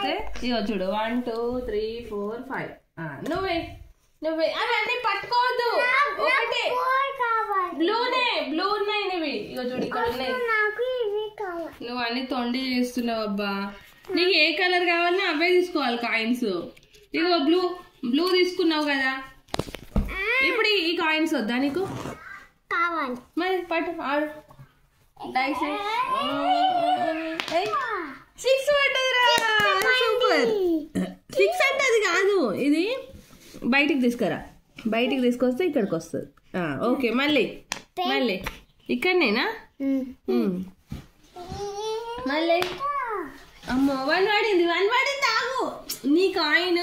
పడితే ఇగో చూడు 1 2 3 4 5 నువ్వే అవన్నీ పట్టుకోవద్దు ఒకటే బ్లూ ఉన్నాయి నువ్వు ఇగో చూడు ఇక్కడ ఉన్నాయి నువ్వు అన్ని తొండి చేస్తున్నావు అబ్బా నీకు ఏ కలర్ కావాలన్నా అవే తీసుకోవాలి కాయిన్స్ ఇగో బ్లూ తీసుకున్నావు కదా ఇప్పుడు ఈ కాయిన్స్ వద్దా నీకు కావాలి మరి పట్టు ఆడు 6 పడ్డదిరా సూపర్ 6 అంటే అది కాదు ఇది బయటికి తీసుకురా బయటికి తీసుకొస్తే ఇక్కడికి వస్తుంది ఓకే మళ్ళీ ఇక్కడనేనా మళ్ళీ అమ్మో 1 పడింది ఆగు నీ కాయిన్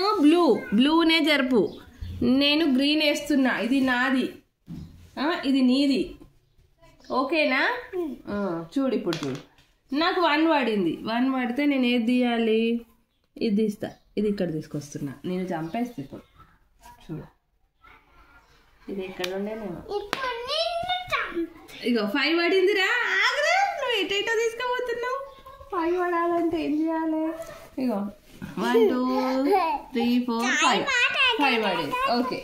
బ్లూనే జరుపు నేను గ్రీన్ వేస్తున్నా ఇది నాది ఇది నీది ఓకేనా చూడు ఇప్పుడు చూడు నాకు 1 పడింది 1 పడితే నేను ఏది తీయాలి ఇది తీస్తా ఇది ఇక్కడ తీసుకొస్తున్నా నేను చంపేస్తా ఇప్పుడు చూడు ఇది ఎక్కడ ఉండేనేమో ఇగో 5 పడిందిరా ఆగరా నువ్వు ఎటైటో తీసుకోబోతున్నావు 5 పడాలంటే ఏం చేయాలి ఇగో 1 2 3 4 5 పడింది ఓకే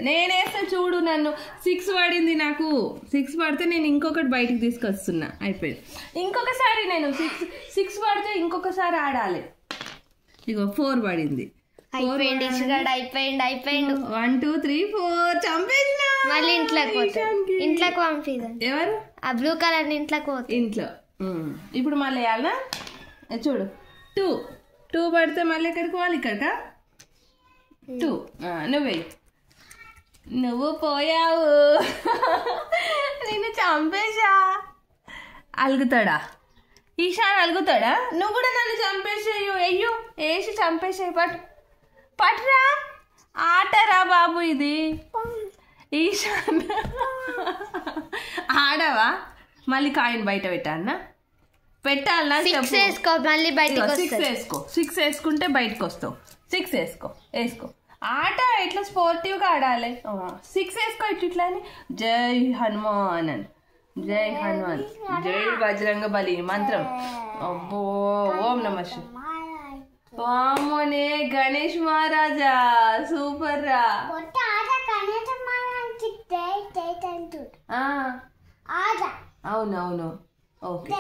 నేనేస్తా చూడు నన్ను 6 పడింది నాకు 6 పడితే నేను ఇంకొకటి బయటికి తీసుకొస్తున్నా అయిపోయింది ఇంకొకసారి నేను 6 పడితే ఇంకొకసారి ఆడాలి ఇగో 4 పడింది అయిపోయింది 1 2 3 4 చంపేసినా మళ్ళీ ఇంట్లోకి పంపిద్దాం ఎవరు ఆ బ్లూ కలర్ ఇంట్లోకి పోతే ఇంట్లో ఇప్పుడు మళ్ళీ వేయాలా చూడు 2 పడితే మళ్ళీ ఎక్కడికి పోవాలి ఇక్కడికా 2 నువ్వు పోయావు నేను చంపేశా అలుగుతాడా ఈశాన్ అలుగుతాడా నువ్వు కూడా నన్ను చంపేసేయు అయ్యో వేసి చంపేసాయి పట్టురా ఆటరా బాబు ఇది ఈశాన్ ఆడవా మళ్ళీ కాయిన్ బయట పెట్టాలనా వేసుకో మళ్ళీ బయటకు 6 వేసుకుంటే బయటకు వస్తావు 6 వేసుకో ఆట ఇట్లా స్పోర్టివ్గా ఆడాలి 6 వేసుకో ఇట్లా అని జై హనుమాన్ అని జై హనుమాన్ జై బజరంగ బలి మంత్రం అబ్బో ఓం నమ శివాయ గణేష్ మహారాజా సూపర్ రా అవునవును ఓకే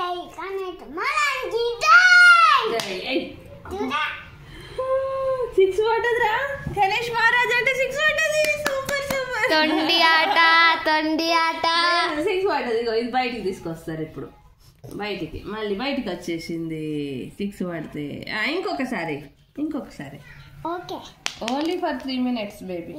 6 పడ్డదిరా గణేష్ మహారాజ్ అంటే 6 పడ్డది సూపర్ తొండి ఆట 6 పడ్డది ఇది బయటికి తీసుకొస్తారు ఇప్పుడు మళ్ళీ బయటికి వచ్చేసింది 6 పడితే ఇంకొకసారి okay only for 3 minutes baby